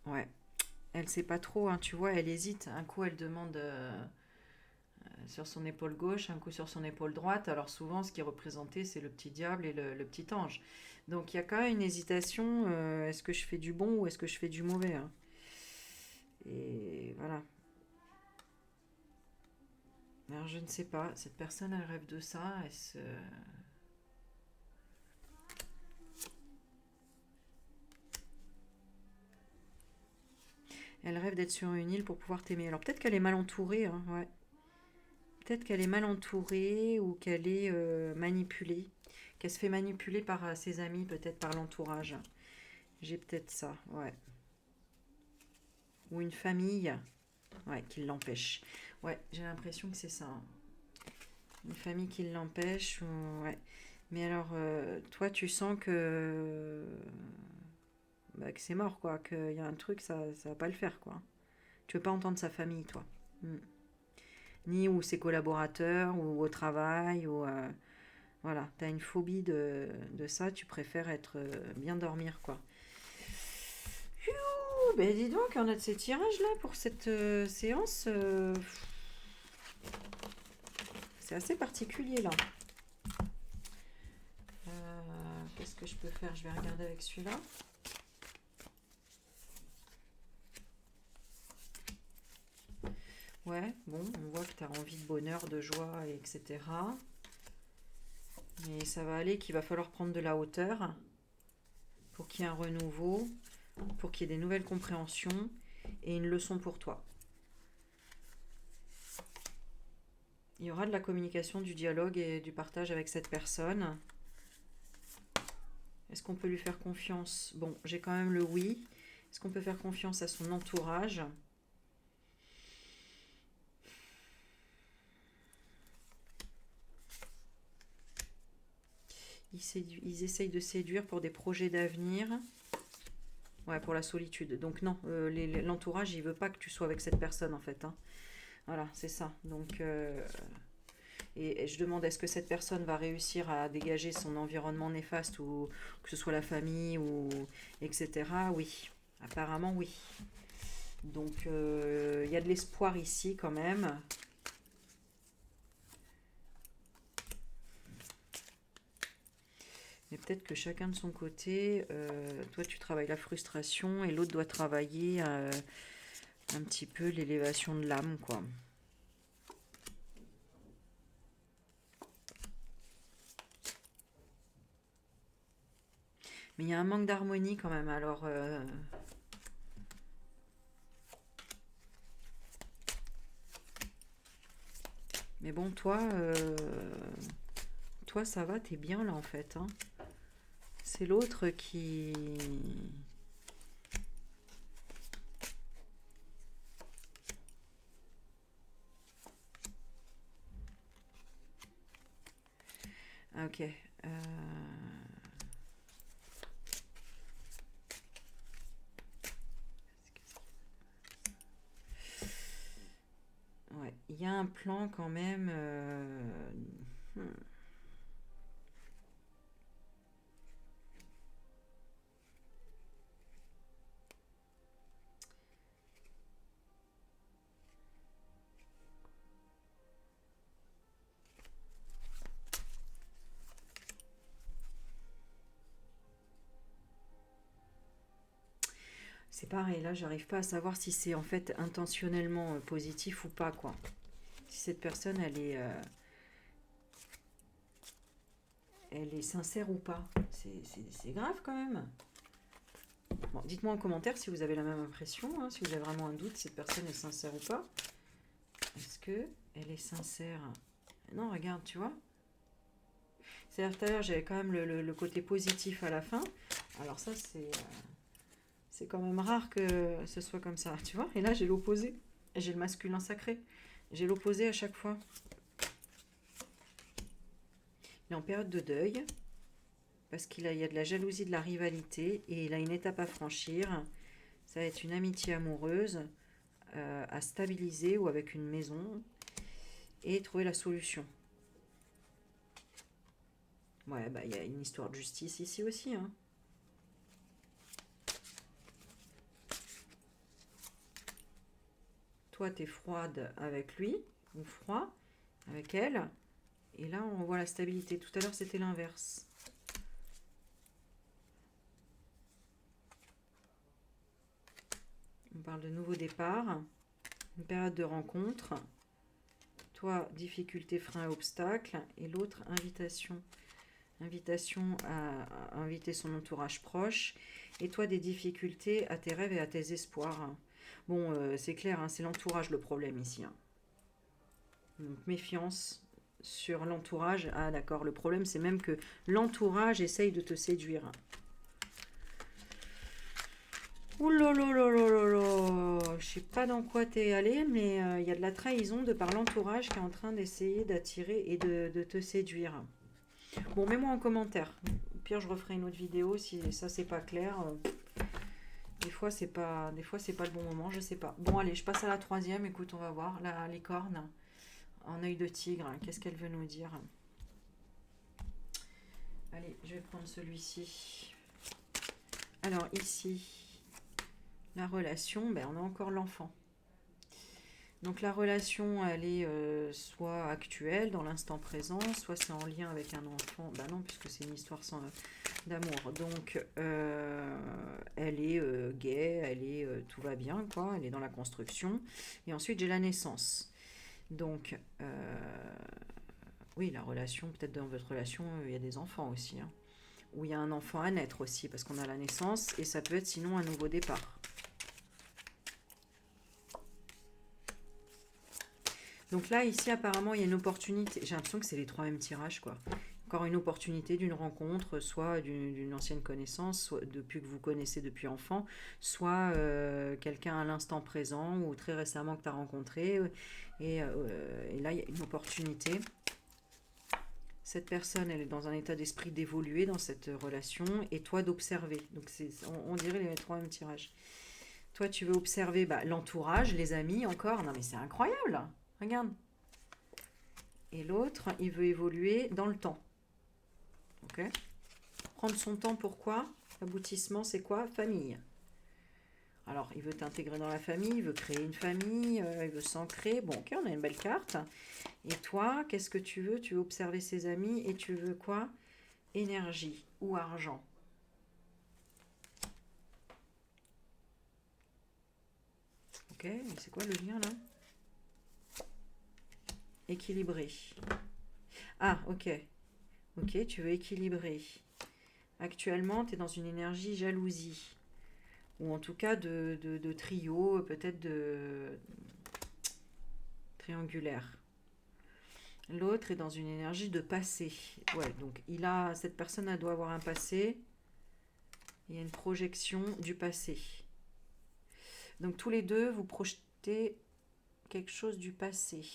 Speaker 1: Ouais, elle sait pas trop, hein, tu vois, elle hésite. Un coup, elle demande sur son épaule gauche, un coup sur son épaule droite. Alors souvent, ce qui est représenté, c'est le petit diable et le petit ange. Donc il y a quand même une hésitation, est-ce que je fais du bon ou est-ce que je fais du mauvais, hein. Et voilà. Alors je ne sais pas, cette personne, elle rêve de ça. Elle rêve d'être sur une île pour pouvoir t'aimer. Alors peut-être qu'elle est mal entourée, hein, ouais. Peut-être qu'elle est mal entourée ou qu'elle est manipulée. Qu'elle se fait manipuler par ses amis, peut-être par l'entourage. J'ai peut-être ça, ouais. Ou une famille, ouais, qui l'empêche. Ouais, j'ai l'impression que c'est ça, hein. Une famille qui l'empêche, ouais. Mais alors, toi, tu sens que c'est mort, quoi. Qu'il y a un truc, ça va pas le faire, quoi. Tu veux pas entendre sa famille, toi. Mm. Ni ou ses collaborateurs, ou au travail, ou... voilà, t'as une phobie de ça, tu préfères être bien dormir, quoi. Ouh, ben dis donc, on a de ces tirages-là pour cette séance. C'est assez particulier, là. Qu'est-ce que je peux faire? Je vais regarder avec celui-là. Ouais, bon, on voit que tu as envie de bonheur, de joie, etc. Mais ça va aller qu'il va falloir prendre de la hauteur pour qu'il y ait un renouveau, pour qu'il y ait des nouvelles compréhensions et une leçon pour toi. Il y aura de la communication, du dialogue et du partage avec cette personne. Est-ce qu'on peut lui faire confiance? Bon, j'ai quand même le oui. Est-ce qu'on peut faire confiance à son entourage? Ils essayent de séduire pour des projets d'avenir. Ouais, pour la solitude. Donc non, l'entourage, il veut pas que tu sois avec cette personne en fait, hein. Voilà, c'est ça. Donc Et je demande, est-ce que cette personne va réussir à dégager son environnement néfaste, ou que ce soit la famille, ou etc. Oui, apparemment oui. Donc, il y a de l'espoir ici quand même. Mais peut-être que chacun de son côté, toi tu travailles la frustration et l'autre doit travailler un petit peu l'élévation de l'âme, quoi. Mais il y a un manque d'harmonie quand même, alors... Mais bon, toi ça va, t'es bien là en fait, hein. C'est l'autre qui... Ah, ok. Ouais, il y a un plan quand même. Hmm. C'est pareil, là, j'arrive pas à savoir si c'est en fait intentionnellement positif ou pas, quoi. Si cette personne, elle est sincère ou pas. C'est grave quand même. Bon, dites-moi en commentaire si vous avez la même impression, hein, si vous avez vraiment un doute, si cette personne est sincère ou pas. Est-ce que elle est sincère? Non, regarde, tu vois. C'est-à-dire, tout à l'heure, j'avais quand même le côté positif à la fin. Alors ça, c'est quand même rare que ce soit comme ça, tu vois. Et là, j'ai l'opposé. J'ai le masculin sacré. J'ai l'opposé à chaque fois. Il est en période de deuil, parce qu'il y a de la jalousie, de la rivalité, et il a une étape à franchir. Ça va être une amitié amoureuse à stabiliser, ou avec une maison, et trouver la solution. Ouais, bah il y a une histoire de justice ici aussi, hein. Toi, t'es froide avec lui, ou froid avec elle, et là, on voit la stabilité. Tout à l'heure, c'était l'inverse. On parle de nouveau départ, une période de rencontre. Toi, difficulté, frein, obstacle, et l'autre, invitation. Invitation à inviter son entourage proche. Et toi, des difficultés à tes rêves et à tes espoirs. Bon, c'est clair, hein, c'est l'entourage le problème ici, hein. Donc, méfiance sur l'entourage. Ah d'accord, le problème c'est même que l'entourage essaye de te séduire. Ouh là là là là là là. Je sais pas dans quoi t'es allé, mais il y a de la trahison de par l'entourage qui est en train d'essayer d'attirer et de te séduire. Bon, mets-moi en commentaire. Au pire, je referai une autre vidéo si ça c'est pas clair. Des fois c'est pas le bon moment, je sais pas. Bon, allez, je passe à la troisième. Écoute, on va voir la licorne en œil de tigre. Qu'est-ce qu'elle veut nous dire? Allez, je vais prendre celui-ci. Alors ici, la relation, ben, on a encore l'enfant. Donc la relation, elle est soit actuelle, dans l'instant présent, soit c'est en lien avec un enfant. Ben non, puisque c'est une histoire sans d'amour. Donc elle est gay, elle est tout va bien, quoi. Elle est dans la construction. Et ensuite j'ai la naissance. Donc oui, la relation, peut-être dans votre relation, il y a des enfants aussi, hein. Ou il y a un enfant à naître aussi, parce qu'on a la naissance, et ça peut être sinon un nouveau départ. Donc là, ici, apparemment, il y a une opportunité. J'ai l'impression que c'est les trois mêmes tirages, quoi. Encore une opportunité d'une rencontre, soit d'une ancienne connaissance, soit depuis que vous connaissez depuis enfant, soit quelqu'un à l'instant présent, ou très récemment que tu as rencontré. Et là, il y a une opportunité. Cette personne, elle est dans un état d'esprit d'évoluer dans cette relation, et toi d'observer. Donc on dirait les trois mêmes tirages. Toi, tu veux observer l'entourage, les amis encore. Non mais c'est incroyable. Regarde. Et l'autre, il veut évoluer dans le temps. Ok. Prendre son temps, pourquoi? Aboutissement, c'est quoi? Famille. Alors, il veut t'intégrer dans la famille, il veut créer une famille, il veut s'ancrer. Bon, ok, on a une belle carte. Et toi, qu'est-ce que tu veux? Tu veux observer ses amis et tu veux quoi? Énergie ou argent. Ok, c'est quoi le lien là? Équilibré. Ah, ok. Ok, tu veux équilibrer. Actuellement, tu es dans une énergie jalousie. Ou en tout cas de trio, peut-être de triangulaire. L'autre est dans une énergie de passé. Ouais, donc cette personne elle doit avoir un passé. Il y a une projection du passé. Donc tous les deux, vous projetez quelque chose du passé.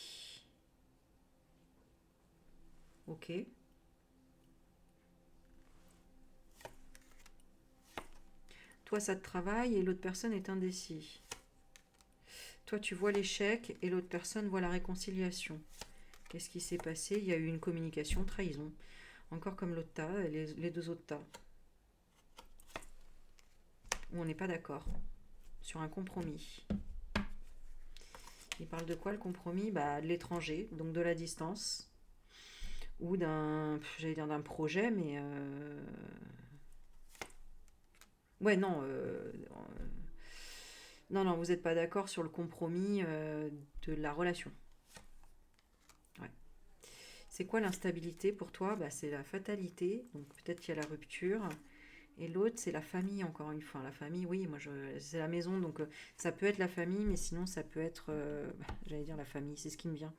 Speaker 1: Ok. Toi, ça te travaille et l'autre personne est indécis. Toi, tu vois l'échec et l'autre personne voit la réconciliation. Qu'est-ce qui s'est passé? Il y a eu une communication, trahison. Encore comme l'autre tas, les deux autres tas. Où on n'est pas d'accord sur un compromis. Il parle de quoi le compromis? Bah, de l'étranger, donc de la distance. Ou j'allais dire d'un projet, mais... Ouais, non. Non, vous n'êtes pas d'accord sur le compromis de la relation. Ouais. C'est quoi l'instabilité pour toi? Bah, c'est la fatalité, donc peut-être qu'il y a la rupture. Et l'autre, c'est la famille, encore une fois. La famille, oui, c'est la maison, donc ça peut être la famille, mais sinon ça peut être, j'allais dire la famille, c'est ce qui me vient.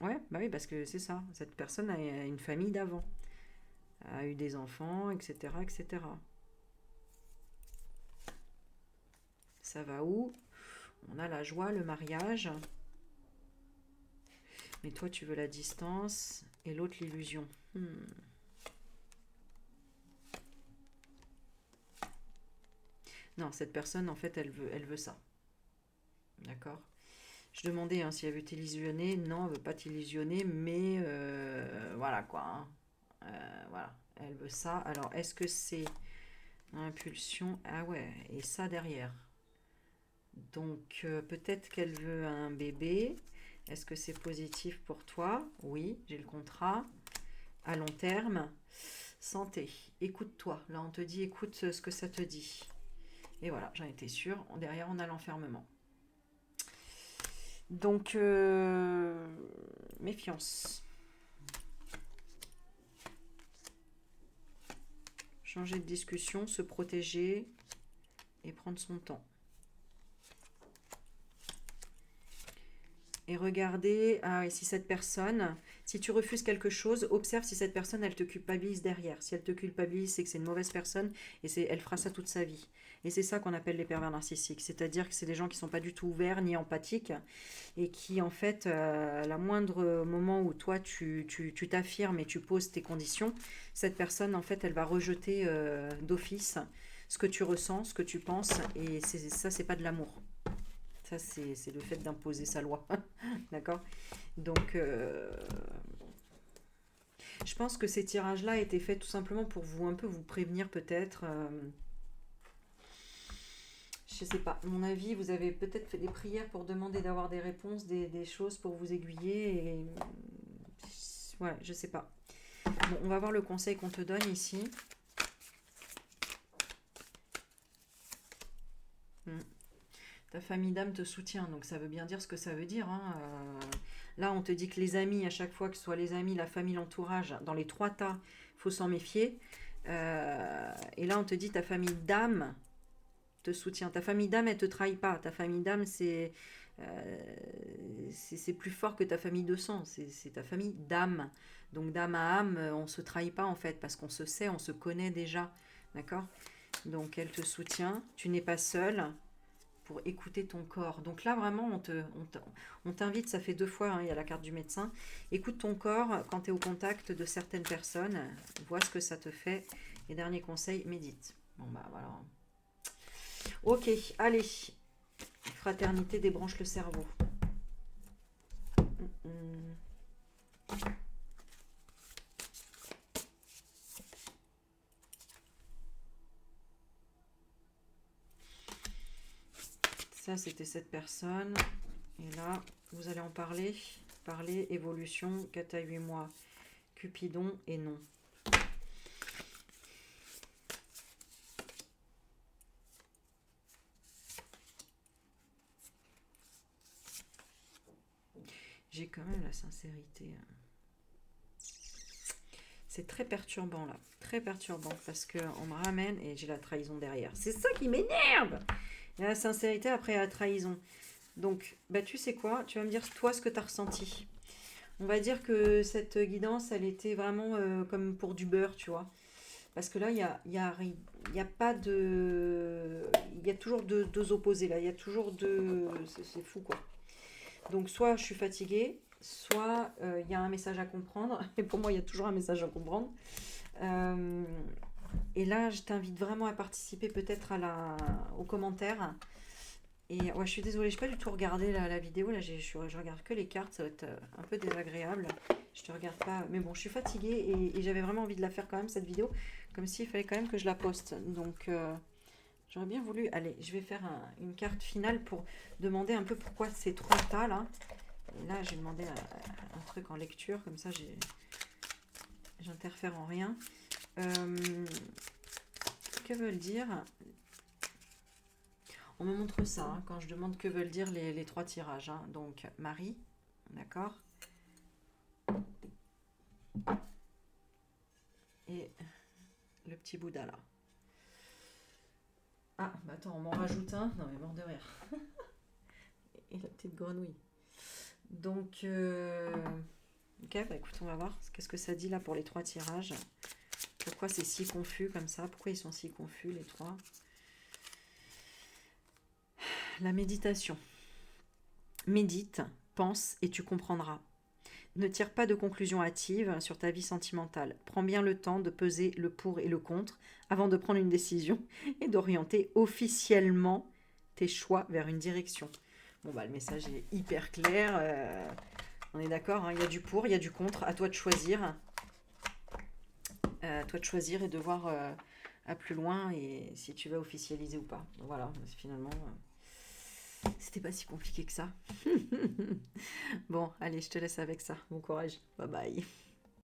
Speaker 1: Ouais, bah oui, parce que c'est ça. Cette personne a une famille d'avant, a eu des enfants, etc., etc. Ça va où? On a la joie, le mariage. Mais toi, tu veux la distance et l'autre, l'illusion. Non, cette personne, en fait, elle veut ça. D'accord? Je demandais hein, si elle veut t'illusionner. Non, elle veut pas t'illusionner, mais voilà quoi. Hein. Voilà, elle veut ça. Alors, est-ce que c'est impulsion? Ah ouais, et ça derrière. Donc, peut-être qu'elle veut un bébé. Est-ce que c'est positif pour toi? Oui, j'ai le contrat. À long terme. Santé. Écoute-toi. Là, on te dit, écoute ce que ça te dit. Et voilà, j'en étais sûre. Derrière, on a l'enfermement. Donc, méfiance. Changer de discussion, se protéger et prendre son temps. Et regarder si cette personne, si tu refuses quelque chose, observe si cette personne, elle te culpabilise derrière. Si elle te culpabilise, c'est que c'est une mauvaise personne et elle fera ça toute sa vie. Et c'est ça qu'on appelle les pervers narcissiques. C'est-à-dire que c'est des gens qui ne sont pas du tout ouverts ni empathiques et qui, en fait, à la moindre moment où toi, tu t'affirmes et tu poses tes conditions, cette personne, en fait, elle va rejeter d'office ce que tu ressens, ce que tu penses. Et ça, c'est pas de l'amour. Ça, c'est le fait d'imposer sa loi. D'accord? Donc, je pense que ces tirages-là étaient faits tout simplement pour un peu vous prévenir peut-être. Je sais pas. À mon avis, vous avez peut-être fait des prières pour demander d'avoir des réponses, des choses pour vous aiguiller. Et ouais, je sais pas. Bon, on va voir le conseil qu'on te donne ici. Ta famille d'âme te soutient, donc ça veut bien dire ce que ça veut dire. Hein. Là, on te dit que les amis, à chaque fois que ce soit les amis, la famille, l'entourage, dans les trois tas, il faut s'en méfier. Et là, on te dit ta famille d'âme te soutient. Ta famille d'âme, elle te trahit pas. Ta famille d'âme, c'est plus fort que ta famille de sang. C'est ta famille d'âme. Donc d'âme à âme, on se trahit pas en fait, parce qu'on se sait, on se connaît déjà. D'accord? Donc elle te soutient. Tu n'es pas seul pour écouter ton corps. Donc là, vraiment, on t'invite, ça fait 2 fois, hein, il y a la carte du médecin. Écoute ton corps quand tu es au contact de certaines personnes, vois ce que ça te fait. Et dernier conseil, médite. Bon, bah voilà. Ok, allez. Fraternité débranche le cerveau. Ça, c'était cette personne. Et là, vous allez en parler. Parler, évolution, 4 à 8 mois. Cupidon et non. J'ai quand même la sincérité. C'est très perturbant là. Très perturbant parce qu'on me ramène et j'ai la trahison derrière. C'est ça qui m'énerve. Il y a la sincérité après la trahison. Donc, bah, tu sais quoi? Tu vas me dire toi ce que tu as ressenti. On va dire que cette guidance, elle était vraiment comme pour du beurre, tu vois. Parce que là, il y a pas de... Il y a toujours deux opposés, là. Il y a toujours deux... C'est fou, quoi. Donc, soit je suis fatiguée, soit il y a un message à comprendre. Et pour moi, il y a toujours un message à comprendre. Euh, et là, je t'invite vraiment à participer peut-être aux commentaires. Et ouais, je suis désolée, je n'ai pas du tout regardé la vidéo. Là, je regarde que les cartes, ça va être un peu désagréable. Je te regarde pas. Mais bon, je suis fatiguée et j'avais vraiment envie de la faire quand même, cette vidéo. Comme s'il fallait quand même que je la poste. Donc, j'aurais bien voulu. Allez, je vais faire une carte finale pour demander un peu pourquoi ces trois tas là. Et là, j'ai demandé un truc en lecture. Comme ça, j'interfère en rien. Que veulent dire... On me montre ça hein, quand je demande que veulent dire les trois tirages. Hein. Donc, Marie, d'accord. Et le petit Bouddha là. Ah, bah attends, on m'en rajoute un. Non, mais mort de rire. Et la petite grenouille. Donc, ok, bah écoute, on va voir. Qu'est-ce que ça dit là pour les trois tirages? Pourquoi c'est si confus comme ça? Pourquoi ils sont si confus les trois? La méditation. Médite, pense et tu comprendras. Ne tire pas de conclusions hâtives sur ta vie sentimentale. Prends bien le temps de peser le pour et le contre avant de prendre une décision et d'orienter officiellement tes choix vers une direction. Bon, bah, le message est hyper clair. On est d'accord, hein, il y a du pour, il y a du contre. À toi de choisir. À toi de choisir et de voir à plus loin et si tu vas officialiser ou pas. Donc, voilà, finalement, c'était pas si compliqué que ça. Bon, allez, je te laisse avec ça. Bon courage. Bye bye.